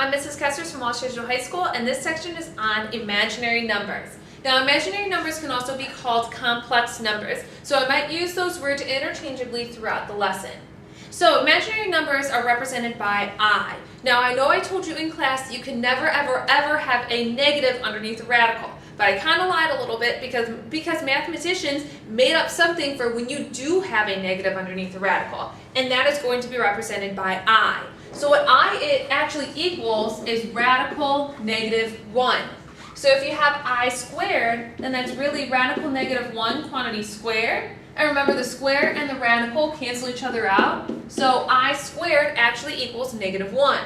I'm Mrs. Kessers from Algebra High School, and this section is on imaginary numbers. Now, imaginary numbers can also be called complex numbers, so I might use those words interchangeably throughout the lesson. So, imaginary numbers are represented by I. Now, I know I told you in class that you can never, ever have a negative underneath a radical, but I kind of lied a little bit because mathematicians made up something for when you do have a negative underneath a radical, and that is going to be represented by I. So what it actually equals is radical negative 1. So if you have I squared, then that's really radical negative 1 quantity squared. And remember, the square and the radical cancel each other out. So I squared actually equals negative 1.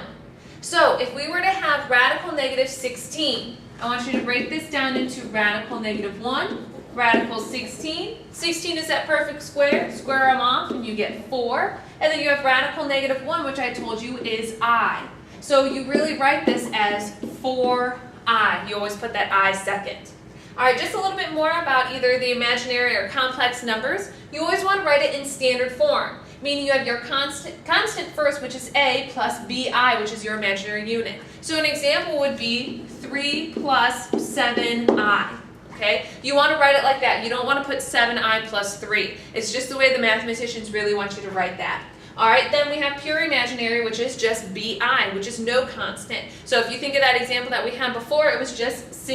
So if we were to have radical negative 16, I want you to break this down into radical negative 1, radical 16. 16 is that perfect square. Square them off and you get 4. And then you have radical negative 1, which I told you is I. So you really write this as 4I. You always put that I second. All right, just a little bit more about either the imaginary or complex numbers. You always want to write it in standard form, meaning you have your constant first, which is A, plus BI, which is your imaginary unit. So an example would be 3 plus 7I. Okay? You want to write it like that. You don't want to put 7I plus 3. It's just the way the mathematicians really want you to write that. All right, then we have pure imaginary, which is just BI, which is no constant. So if you think of that example that we had before, it was just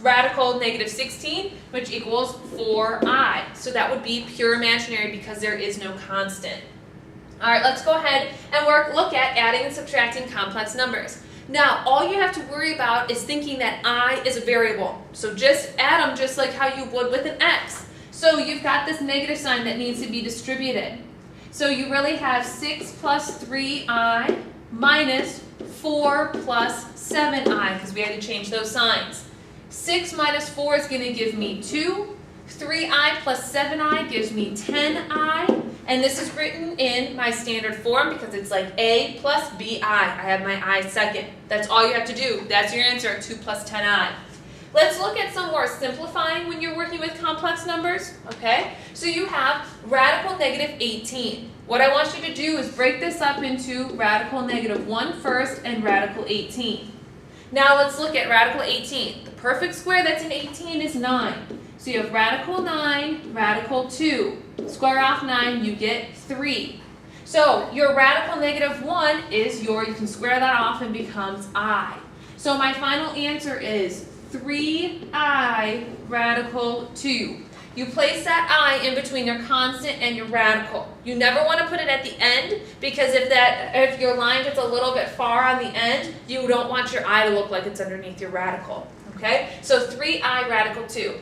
radical negative 16, which equals 4I. So that would be pure imaginary because there is no constant. All right, let's go ahead and look at adding and subtracting complex numbers. Now, all you have to worry about is thinking that I is a variable. So just add them just like how you would with an X. So you've got this negative sign that needs to be distributed. So you really have 6 plus 3I minus 4 plus 7I, because we had to change those signs. 6 minus 4 is going to give me 2. 3I plus 7I gives me 10I. And this is written in my standard form because it's like A plus BI. I have my I second. That's all you have to do. That's your answer, 2 plus 10I. Let's look at some more simplifying when you're working with complex numbers, okay? So you have radical negative 18. What I want you to do is break this up into radical negative 1 first and radical 18. Now let's look at radical 18. The perfect square that's in 18 is 9. So you have radical 9, radical 2. Square off 9, you get 3. So your radical negative 1 is you can square that off and becomes I. So my final answer is 3I radical 2. You place that I in between your constant and your radical. You never want to put it at the end because if your line gets a little bit far on the end, you don't want your I to look like it's underneath your radical. Okay? So 3I radical 2.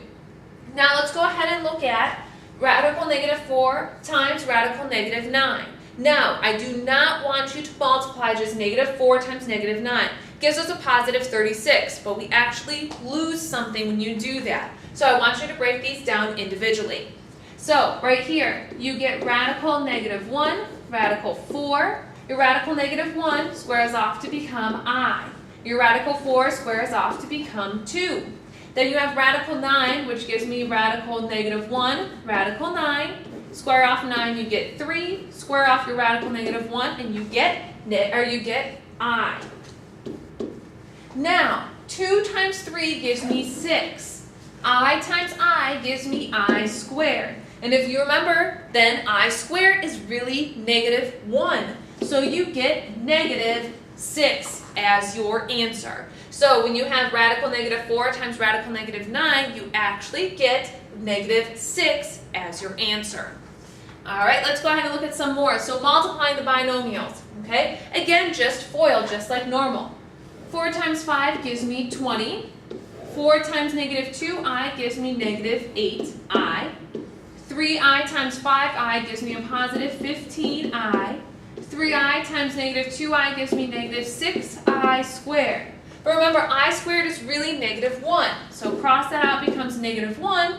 Now let's go ahead and look at radical negative 4 times radical negative 9. Now, I do not want you to multiply just negative 4 times negative 9. Gives us a positive 36, but we actually lose something when you do that. So I want you to break these down individually. So right here, you get radical negative 1, radical 4. Your radical negative 1 squares off to become I. Your radical 4 squares off to become 2. Then you have radical 9, which gives me radical negative 1, radical 9. Square off 9, you get 3. Square off your radical negative 1, and you get I. Now, 2 times 3 gives me 6. I times I gives me I squared. And if you remember, then I squared is really negative 1. So you get negative 6 as your answer. So when you have radical negative 4 times radical negative 9, you actually get negative 6 as your answer. All right, let's go ahead and look at some more. So multiplying the binomials, okay? Again, just FOIL, just like normal. 4 times 5 gives me 20. 4 times negative 2i gives me negative 8i. 3i times 5i gives me a positive 15i. 3i times negative 2i gives me negative 6i squared. But remember, I squared is really negative 1. So cross that out, becomes negative 1.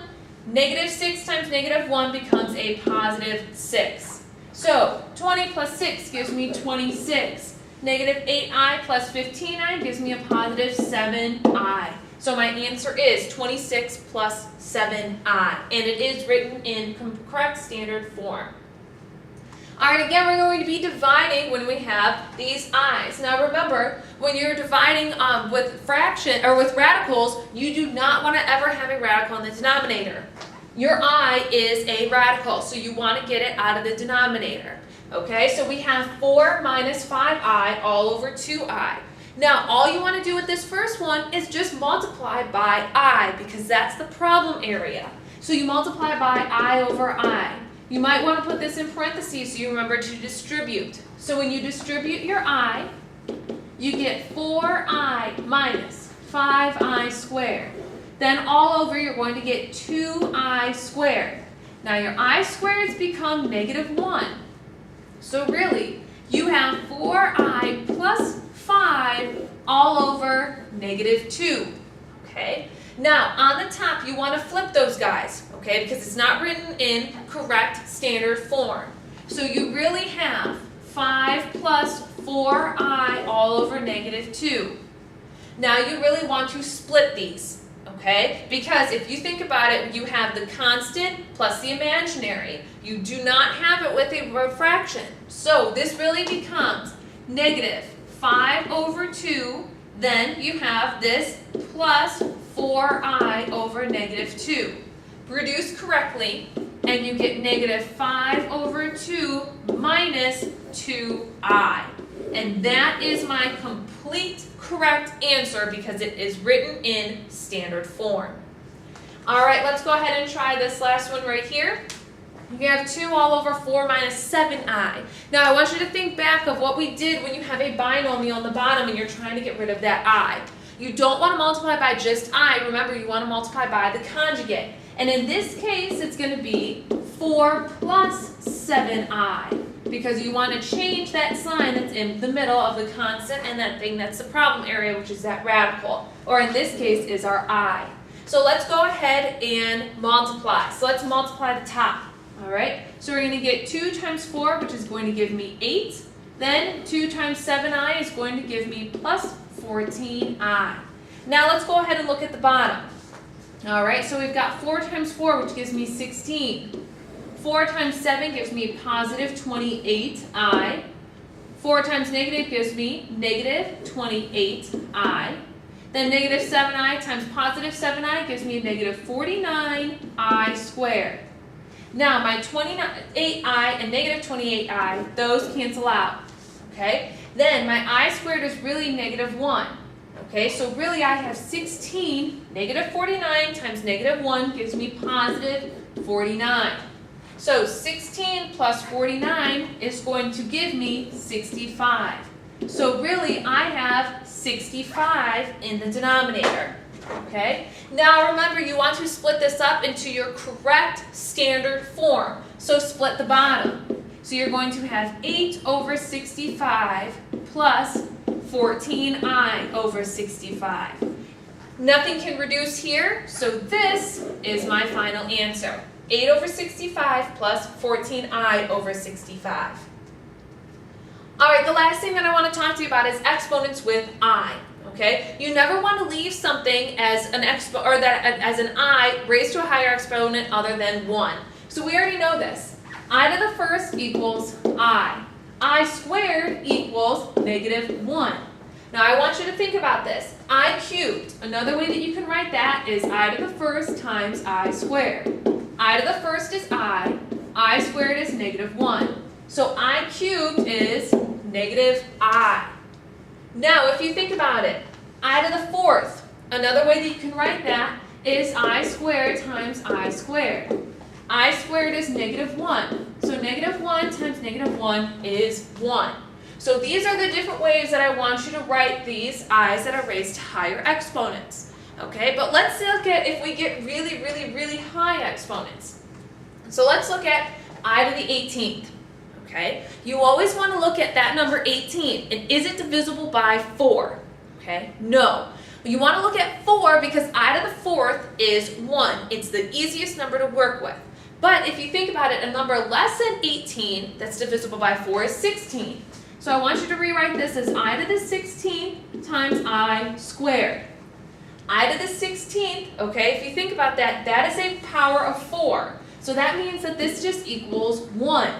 Negative 6 times negative 1 becomes a positive 6. So 20 plus 6 gives me 26. Negative 8i plus 15i gives me a positive 7i. So my answer is 26 plus 7i. And it is written in correct standard form. All right, again, we're going to be dividing when we have these i's. Now remember, when you're dividing with fraction or with radicals, you do not want to ever have a radical in the denominator. Your I is a radical, so you want to get it out of the denominator. Okay, so we have 4 minus 5i all over 2i. Now, all you want to do with this first one is just multiply by I, because that's the problem area. So you multiply by I over I. You might want to put this in parentheses so you remember to distribute. So when you distribute your I, you get 4i minus 5i squared. Then all over you're going to get 2i squared. Now your I squareds become -1. So really, you have 4i plus 5 all over -2. Okay? Now, on the top, you want to flip those guys, okay, because it's not written in correct standard form. So you really have 5 plus 4i all over -2. Now, you really want to split these, okay, because if you think about it, you have the constant plus the imaginary. You do not have it with a fraction. So this really becomes -5 over 2. Then you have this plus 4i over -2. Reduce correctly, and you get -5 over 2 minus 2i. And that is my complete correct answer because it is written in standard form. All right, let's go ahead and try this last one right here. You have 2 all over 4 minus 7i. Now, I want you to think back of what we did when you have a binomial on the bottom and you're trying to get rid of that I. You don't want to multiply by just I. Remember, you want to multiply by the conjugate. And in this case, it's going to be 4 plus 7i because you want to change that sign that's in the middle of the constant and that thing that's the problem area, which is that radical, or in this case is our I. So let's go ahead and multiply. So let's multiply the top. All right, so we're going to get 2 times 4, which is going to give me 8. Then 2 times 7i is going to give me plus 14i. Now let's go ahead and look at the bottom. All right, so we've got 4 times 4, which gives me 16. 4 times 7 gives me positive 28i. 4 times negative gives me negative 28i. Then negative 7i times positive 7i gives me a negative 49i squared. Now, my 28i and negative 28i, those cancel out, okay? Then my I squared is really -1, okay? So really I have 16, negative 49 times -1 gives me positive 49. So 16 plus 49 is going to give me 65. So really I have 65 in the denominator. Okay? Now remember, you want to split this up into your correct standard form. So split the bottom. So you're going to have 8 over 65 plus 14i over 65. Nothing can reduce here, so this is my final answer. 8 over 65 plus 14i over 65. All right, the last thing that I want to talk to you about is exponents with I. Okay, you never want to leave something as an as an I raised to a higher exponent other than 1. So we already know this. I to the first equals I. I squared equals -1. Now I want you to think about this. I cubed. Another way that you can write that is I to the first times I squared. I to the first is I squared is -1. So I cubed is -I. Now, if you think about it, I to the fourth, another way that you can write that is I squared times I squared. I squared is -1. So -1 times -1 is 1. So these are the different ways that I want you to write these i's that are raised to higher exponents. Okay, but let's look at if we get really high exponents. So let's look at I to the 18th. Okay, you always want to look at that number 18, and is it divisible by 4? Okay, no. You want to look at 4 because I to the 4th is 1. It's the easiest number to work with. But if you think about it, a number less than 18 that's divisible by 4 is 16. So I want you to rewrite this as I to the 16th times I squared. I to the 16th, okay, if you think about that, that is a power of 4. So that means that this just equals 1.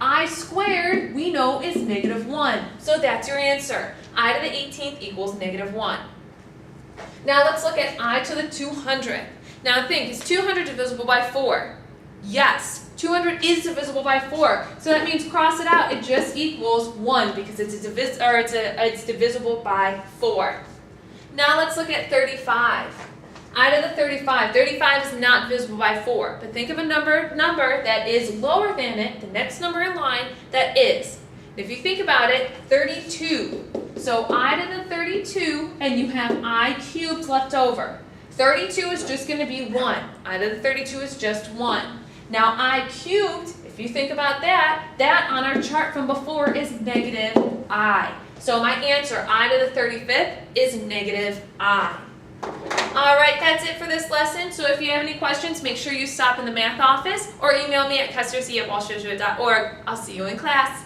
I squared, we know, is negative 1. So that's your answer. I to the 18th equals negative 1. Now let's look at I to the 200th. Now think, is 200 divisible by 4? Yes, 200 is divisible by 4. So that means cross it out. It just equals 1 because it's divisible by 4. Now let's look at 35. I to the 35. 35 is not divisible by 4. But think of a number that is lower than it, the next number in line, that is. If you think about it, 32. So I to the 32, and you have I cubed left over. 32 is just going to be 1. I to the 32 is just 1. Now I cubed, if you think about that on our chart from before is negative I. So my answer, I to the 35th, is negative I. Alright, that's it for this lesson. So if you have any questions, make sure you stop in the math office or email me at custerc@walshjesuit.org. I'll see you in class.